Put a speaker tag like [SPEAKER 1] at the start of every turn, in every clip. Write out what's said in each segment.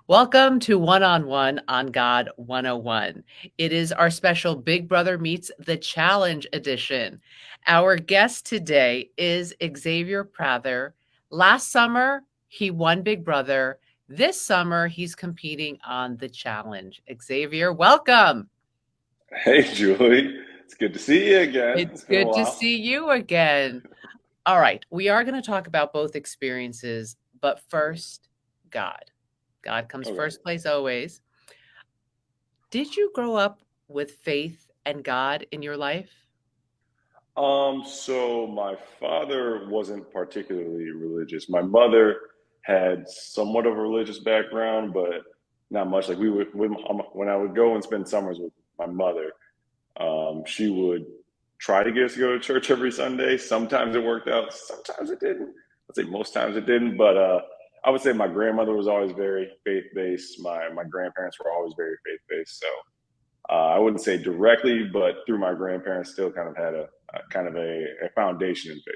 [SPEAKER 1] Welcome to One on One on God 101. It is our special Big Brother Meets the Challenge edition. Our guest today is Xavier Prather. Last summer, he won Big Brother. This summer, he's competing on the challenge. Xavier, welcome.
[SPEAKER 2] Hey, Julie. It's good to see you again.
[SPEAKER 1] It's
[SPEAKER 2] It's been a
[SPEAKER 1] good to
[SPEAKER 2] while.
[SPEAKER 1] see you again. All right, we are going to talk about both experiences, but first, God. God comes
[SPEAKER 2] Okay.
[SPEAKER 1] first place always. Did you grow up with faith and God in your life?
[SPEAKER 2] So my father wasn't particularly religious. My mother had somewhat of a religious background, but not much. Like when I would go and spend summers with my mother, she would try to get us to go to church every Sunday. Sometimes it worked out, sometimes it didn't. I'd say most times it didn't, but I would say my grandmother was always very faith based. My grandparents were always very faith based. So I wouldn't say directly, but through my grandparents, still kind of had a kind of a foundation in faith.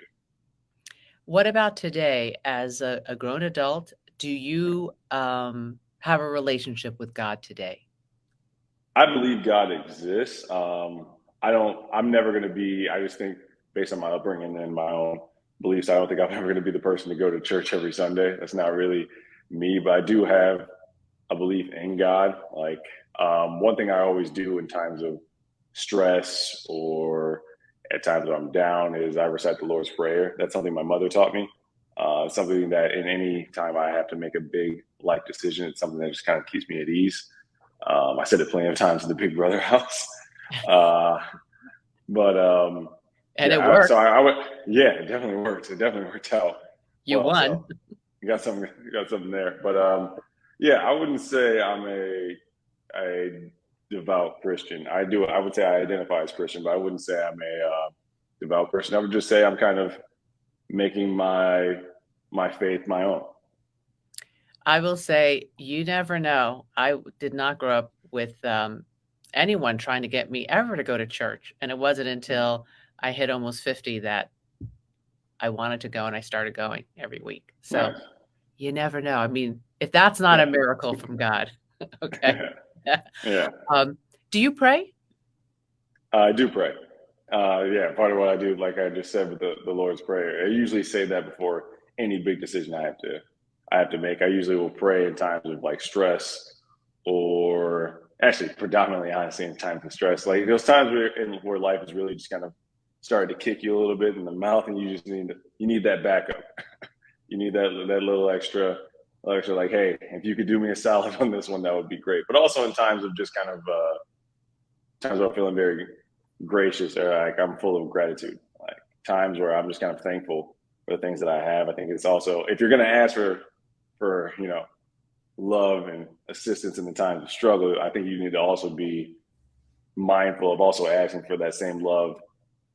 [SPEAKER 1] What about today as a grown adult? Do you have a relationship with God today?
[SPEAKER 2] I believe God exists. I don't. I'm never going to be. I just think based on my upbringing and my own beliefs, I don't think I'm ever going to be the person to go to church every Sunday. That's not really me. But I do have a belief in God. Like one thing I always do in times of stress or at times when I'm down is I recite the Lord's Prayer. That's something my mother taught me. Something that in any time I have to make a big life decision, it's something that just kind of keeps me at ease. I said it plenty of times in the Big Brother house. Uh, but
[SPEAKER 1] And
[SPEAKER 2] yeah,
[SPEAKER 1] it worked.
[SPEAKER 2] I would, yeah, it definitely works. It definitely worked out
[SPEAKER 1] You
[SPEAKER 2] well.
[SPEAKER 1] won.
[SPEAKER 2] So you got something there. But yeah, I wouldn't say I'm a devout Christian. I would say I identify as Christian, but I wouldn't say I'm a devout Christian. I would just say I'm kind of making my faith my own.
[SPEAKER 1] I will say you never know. Did not grow up with anyone trying to get me ever to go to church. And it wasn't until I hit almost 50 that I wanted to go and I started going every week. So
[SPEAKER 2] Nice.
[SPEAKER 1] you never know. I mean, if that's not a
[SPEAKER 2] Yeah.
[SPEAKER 1] miracle from God, okay.
[SPEAKER 2] Yeah.
[SPEAKER 1] Um, do you pray?
[SPEAKER 2] I do pray. Yeah, part of what I do, like I just said with the Lord's Prayer, I usually say that before any big decision I have to make. I usually will pray in times of like stress, or actually predominantly honestly in times of stress. Like those times where life is really just kind of started to kick you a little bit in the mouth, and you need that backup. You need that little extra like, hey, if you could do me a solid on this one, that would be great. But also in times of just kind of times where I'm feeling very gracious, or like I'm full of gratitude. Like times where I'm just kind of thankful for the things that I have. I think it's also, if you're going to ask for love and assistance in the times of struggle, I think you need to also be mindful of also asking for that same love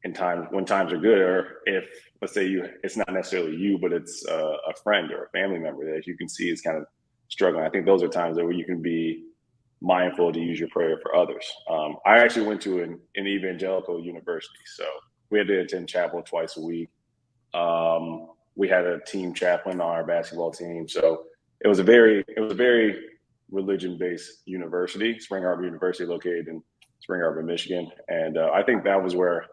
[SPEAKER 2] in times when times are good, or if let's say it's not necessarily you, but it's a friend or a family member that you can see is kind of struggling. I think those are times that where you can be mindful to use your prayer for others. I actually went to an evangelical university, so we had to attend chapel twice a week. We had a team chaplain on our basketball team, so it was a very religion based university, Spring Arbor University, located in Spring Arbor, Michigan, and I think that was where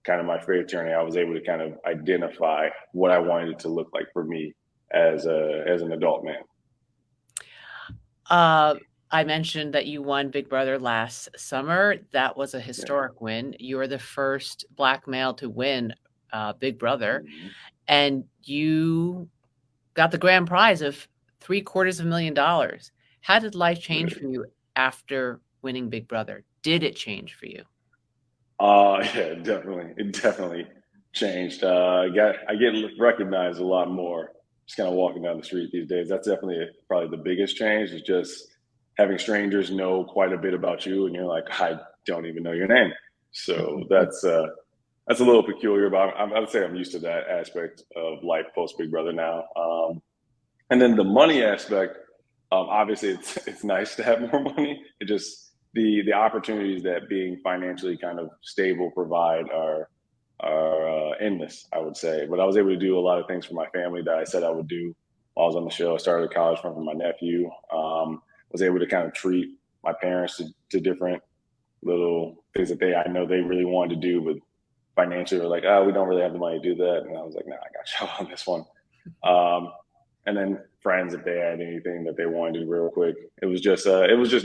[SPEAKER 2] kind of my faith journey. I was able to kind of identify what I wanted it to look like for me as an adult man.
[SPEAKER 1] Uh, I mentioned that you won Big Brother last summer. That was a
[SPEAKER 2] Yeah.
[SPEAKER 1] historic win. You were the first Black male to win Big Brother,
[SPEAKER 2] Mm-hmm.
[SPEAKER 1] and you got the grand prize of $750,000. How did life change for you after winning Big Brother? Did it change for you?
[SPEAKER 2] Yeah, definitely. It definitely changed. I get recognized a lot more just kind of walking down the street these days. That's definitely probably the biggest change is just having strangers know quite a bit about you, and you're like, I don't even know your name. So that's a little peculiar, but I would say I'm used to that aspect of life post Big Brother now. And then the money aspect, obviously, it's nice to have more money. It just the opportunities that being financially kind of stable provide are endless, I would say. But I was able to do a lot of things for my family that I said I would do. while I was on the show. I started a college fund for my nephew. Was able to kind of treat my parents to different little things that I know they really wanted to do, but financially were like, oh, we don't really have the money to do that. And I was like, nah, I got you on this one. Um, and then friends, if they had anything that they wanted to do real quick, it was just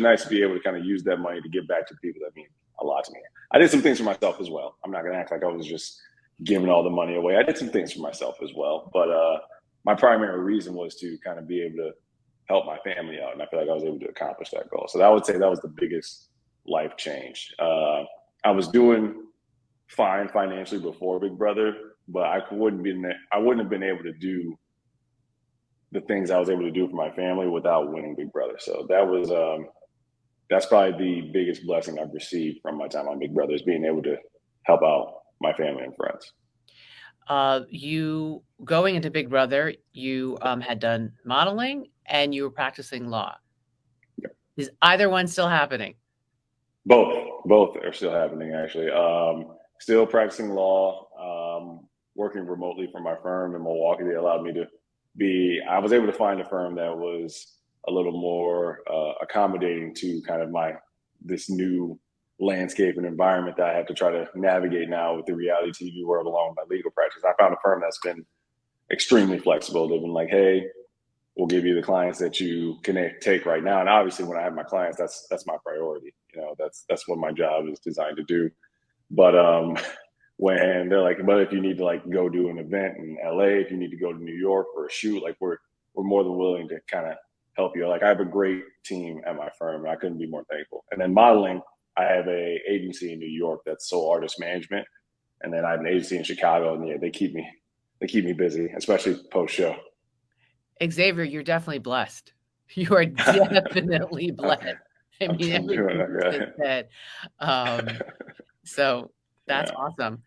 [SPEAKER 2] nice to be able to kind of use that money to give back to people that mean a lot to me. I did some things for myself as well. I'm not going to act like I was just giving all the money away. I did some things for myself as well, but my primary reason was to kind of be able to help my family out, and I feel like I was able to accomplish that goal. So I would say that was the biggest life change. I was doing fine financially before Big Brother, but I wouldn't have been able to do the things I was able to do for my family without winning Big Brother. So that's probably the biggest blessing I've received from my time on Big Brother, is being able to help out my family and friends.
[SPEAKER 1] You going into Big Brother, you had done modeling and you were practicing law.
[SPEAKER 2] Yep.
[SPEAKER 1] Is either one still happening?
[SPEAKER 2] Both are still happening, actually. Still practicing law, working remotely from my firm in Milwaukee. They allowed me to I was able to find a firm that was a little more accommodating to kind of this new landscape and environment that I have to try to navigate now with the reality TV world, along with my legal practice. I found a firm that's been extremely flexible. They've been like, hey, we'll give you the clients that you can take right now. And obviously, when I have my clients, that's my priority. That's what my job is designed to do. But when they're like, but if you need to like go do an event in LA, if you need to go to New York for a shoot, like we're more than willing to kind of help you. Like I have a great team at my firm, and I couldn't be more thankful. And then modeling, I have a agency in New York that's Soul Artist Management, and then I have an agency in Chicago, and yeah, they keep me busy, especially post show.
[SPEAKER 1] Xavier, you're definitely blessed. You are definitely blessed. I mean,
[SPEAKER 2] I'm doing
[SPEAKER 1] everything you just
[SPEAKER 2] okay.
[SPEAKER 1] said. So that's
[SPEAKER 2] Yeah,
[SPEAKER 1] awesome.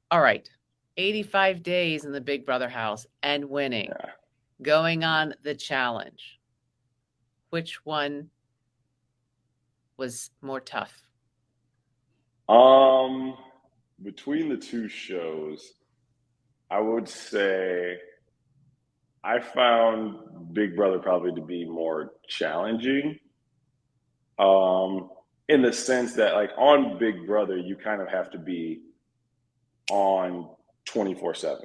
[SPEAKER 1] All right. 85 days in the Big Brother house and winning,
[SPEAKER 2] yeah.
[SPEAKER 1] going on the challenge. Which one was more tough?
[SPEAKER 2] Um, Between the two shows, I would say I found Big Brother probably to be more challenging. Um, in the sense that like on Big Brother, you kind of have to be on 24/7.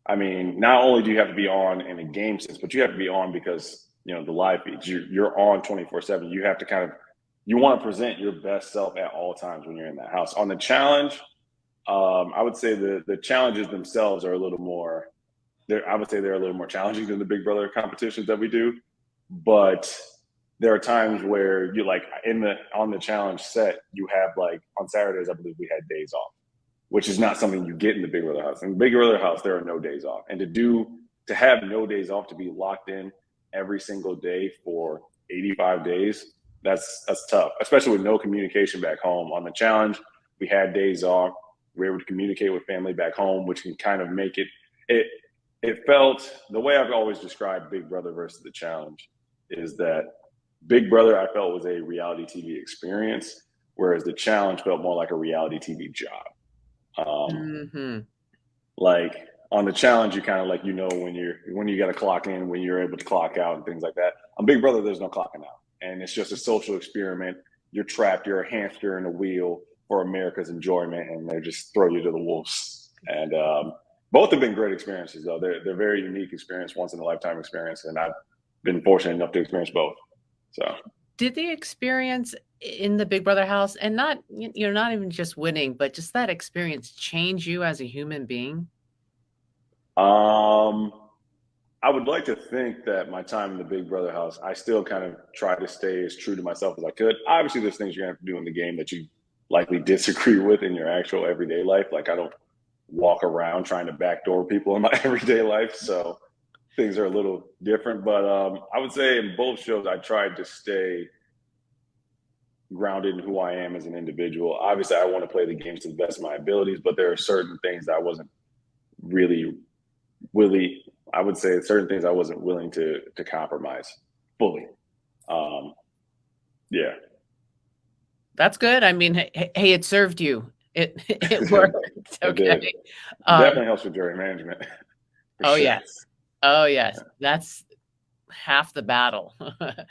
[SPEAKER 2] I mean, not only do you have to be on in a game sense, but you have to be on because the live feeds. You're on 24/7. You have to you want to present your best self at all times when you're in that house. On the challenge, I would say the challenges themselves are a little more. I would say they're a little more challenging than the Big Brother competitions that we do, but there are times where you like on the challenge set, you have like on Saturdays, I believe we had days off, which is not something you get in the Big Brother house. In the Big Brother house, there are no days off, and to have no days off, to be locked in every single day for 85 days, that's tough, especially with no communication back home. On the challenge, we had days off. We were able to communicate with family back home, which can kind of make it it felt the way I've always described Big Brother versus the challenge is that Big Brother I felt was a reality TV experience, whereas the challenge felt more like a reality TV job. Um,
[SPEAKER 1] Hmm.
[SPEAKER 2] like on the challenge, you kind of like when you got to clock in, when you're able to clock out, and things like that. On Big Brother, there's no clocking out, and it's just a social experiment. You're trapped. You're a hamster in a wheel for America's enjoyment, and they just throw you to the wolves. And both have been great experiences, though. They're very unique experience, once in a lifetime experience, and I've been fortunate enough to experience both. So.
[SPEAKER 1] Did the experience in the Big Brother house, and not even just winning, but just that experience change you as a human being?
[SPEAKER 2] Um, I would like to think that my time in the Big Brother house, I still kind of try to stay as true to myself as I could. Obviously, there's things you're gonna have to do in the game that you likely disagree with in your actual everyday life. Like I don't walk around trying to backdoor people in my everyday life, so things are a little different. But I would say in both shows, I tried to stay grounded in who I am as an individual. Obviously, I want to play the games to the best of my abilities, but there are certain things that I wasn't really really I would say certain things I wasn't willing to compromise fully. Um, yeah.
[SPEAKER 1] That's good. I mean, hey, it served you. It
[SPEAKER 2] it
[SPEAKER 1] worked.
[SPEAKER 2] did.
[SPEAKER 1] Okay.
[SPEAKER 2] It
[SPEAKER 1] Um,
[SPEAKER 2] definitely helps with jury management for
[SPEAKER 1] oh
[SPEAKER 2] sure.
[SPEAKER 1] yes. Oh, yes. That's half the battle,
[SPEAKER 2] I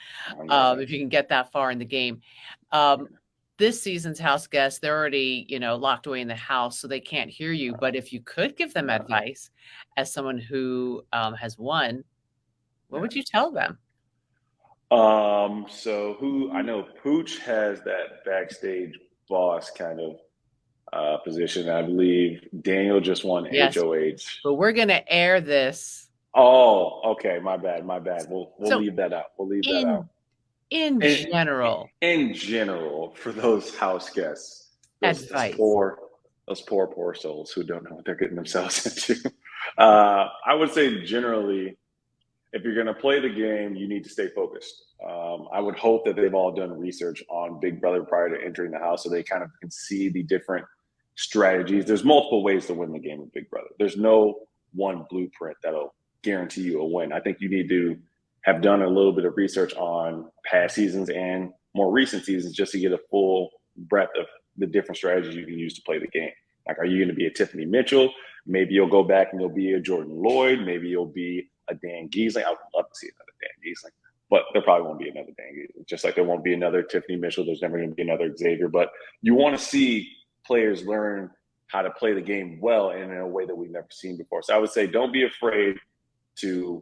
[SPEAKER 2] know,
[SPEAKER 1] if
[SPEAKER 2] right?
[SPEAKER 1] you can get that far in the game. Um, this season's house guests, they're already, locked away in the house, so they can't hear you, but if you could give them
[SPEAKER 2] Yeah,
[SPEAKER 1] advice as someone who, has won, what
[SPEAKER 2] yeah.
[SPEAKER 1] would you tell them?
[SPEAKER 2] So who I know Pooch has that backstage boss kind of position. I believe Daniel just won
[SPEAKER 1] Yes,
[SPEAKER 2] HOH.
[SPEAKER 1] but we're gonna air this.
[SPEAKER 2] Oh, okay, my bad, my bad. We'll
[SPEAKER 1] So
[SPEAKER 2] leave that out. We'll leave that out.
[SPEAKER 1] in
[SPEAKER 2] In
[SPEAKER 1] general,
[SPEAKER 2] in general, for those house guests, those
[SPEAKER 1] advice.
[SPEAKER 2] poor souls who don't know what they're getting themselves into. I would say generally, if you're going to play the game, you need to stay focused. I would hope that they've all done research on Big Brother prior to entering the house so they kind of can see the different strategies. There's multiple ways to win the game of Big Brother. There's no one blueprint that'll guarantee you a win. I think you need to have done a little bit of research on past seasons and more recent seasons just to get a full breadth of the different strategies you can use to play the game. Like, are you going to be a Tiffany Mitchell? Maybe you'll go back and you'll be a Jordan Lloyd. Maybe you'll be a Dan Giesling. I would love to see another Dan Giesling, but there probably won't be another Dan Giesling. Just like there won't be another Tiffany Mitchell. There's never going to be another Xavier. But you want to see players learn how to play the game well and in a way that we've never seen before. So I would say don't be afraid to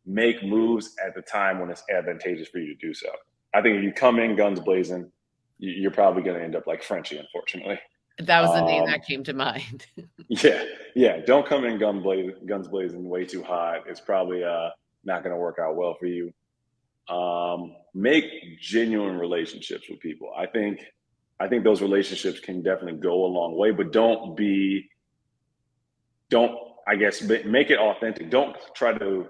[SPEAKER 2] make moves at the time when it's advantageous for you to do so. I think if you come in guns blazing, you're probably going to end up like Frenchie, unfortunately.
[SPEAKER 1] That was the name
[SPEAKER 2] Um,
[SPEAKER 1] that came to mind.
[SPEAKER 2] yeah, yeah. Don't come in guns blazing way too hot. It's probably not going to work out well for you. Make genuine relationships with people. I think those relationships can definitely go a long way, but don't I guess make it authentic. Don't try to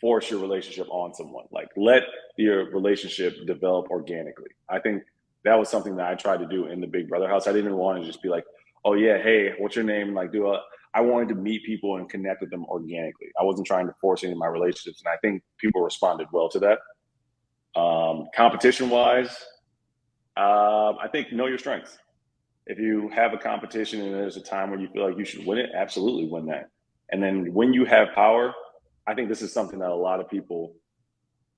[SPEAKER 2] force your relationship on someone. Like, let your relationship develop organically. I think that was something that I tried to do in the Big Brother house. I didn't want to just be like, oh yeah, hey, what's your name? Like, I wanted to meet people and connect with them organically. I wasn't trying to force any of my relationships, and I think people responded well to that. Competition wise, I think know your strengths. If you have a competition and there's a time when you feel like you should win it, absolutely win that. And then when you have power, I think this is something that a lot of people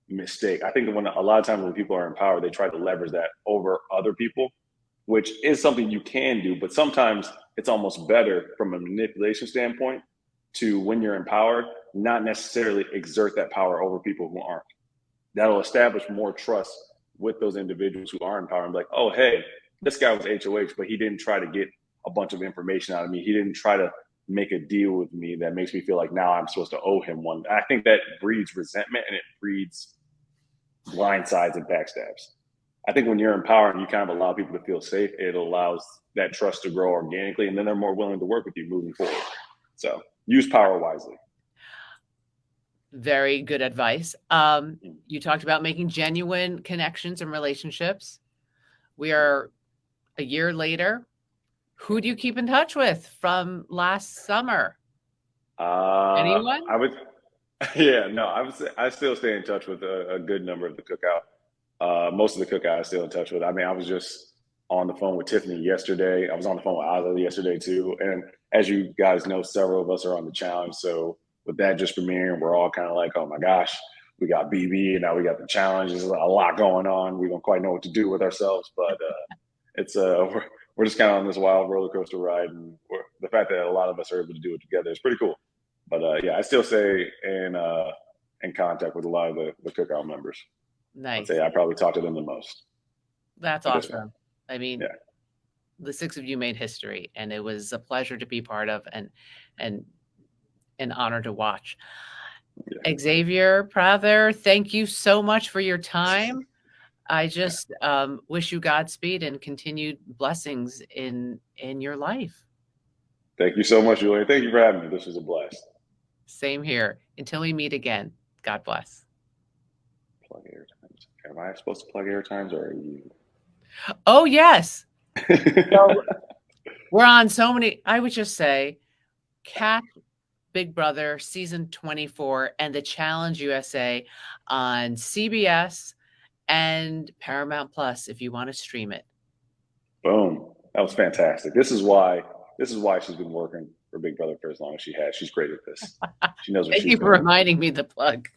[SPEAKER 2] mistake. I think when a lot of times when people are in power, they try to leverage that over other people, which is something you can do. But sometimes it's almost better from a manipulation standpoint to, when you're in power, not necessarily exert that power over people who aren't. That'll establish more trust with those individuals who are in power and be like, oh, hey, this guy was HOH, but he didn't try to get a bunch of information out of me. He didn't try to make a deal with me that makes me feel like now I'm supposed to owe him one. I think that breeds resentment and it breeds blindsides and backstabs. I think when you're in power and you kind of allow people to feel safe, it allows that trust to grow organically, and then they're more willing to work with you moving forward. So use power wisely.
[SPEAKER 1] Very good advice. You talked about making genuine connections and relationships. We are a year later. Who do you keep in touch with from last summer? Anyone?
[SPEAKER 2] I would, yeah, no, I still stay in touch with a good number of the cookout. Most of the cookout I still in touch with. I mean, I was just on the phone with Tiffany yesterday. I was on the phone with Ozzy yesterday too. And as you guys know, several of us are on the challenge. So with that just premiering, we're all kind of like, oh my gosh, we got BB and now we got the challenge. There's a lot going on. We don't quite know what to do with ourselves, but it's we're just kind of on this wild roller coaster ride, and the fact that a lot of us are able to do it together is pretty cool. But yeah, I still stay in contact with a lot of the cookout members. I'd say
[SPEAKER 1] Nice.
[SPEAKER 2] I probably talk to them the most
[SPEAKER 1] That's
[SPEAKER 2] at this point.
[SPEAKER 1] awesome. I mean,
[SPEAKER 2] Yeah,
[SPEAKER 1] the 6 of you made history, and it was a pleasure to be part of and an honor to watch.
[SPEAKER 2] yeah,
[SPEAKER 1] Xavier Prather, thank you so much for your time. I
[SPEAKER 2] yeah.
[SPEAKER 1] just, wish you Godspeed and continued blessings in your life.
[SPEAKER 2] Thank you so much, Julian. Thank you for having me. This was a blast.
[SPEAKER 1] Same here. Until we meet again, God bless.
[SPEAKER 2] Plug air times. Am I supposed to plug air times or are you?
[SPEAKER 1] Oh, yes. So we're on so many I would just say, catch Big Brother season 24 and the Challenge USA on CBS and Paramount Plus if you wanna stream it.
[SPEAKER 2] Boom. That was fantastic. This is why she's been working for Big Brother for as long as she has. She's great at this. She knows what
[SPEAKER 1] Thank
[SPEAKER 2] she's
[SPEAKER 1] you for
[SPEAKER 2] doing.
[SPEAKER 1] reminding me the plug.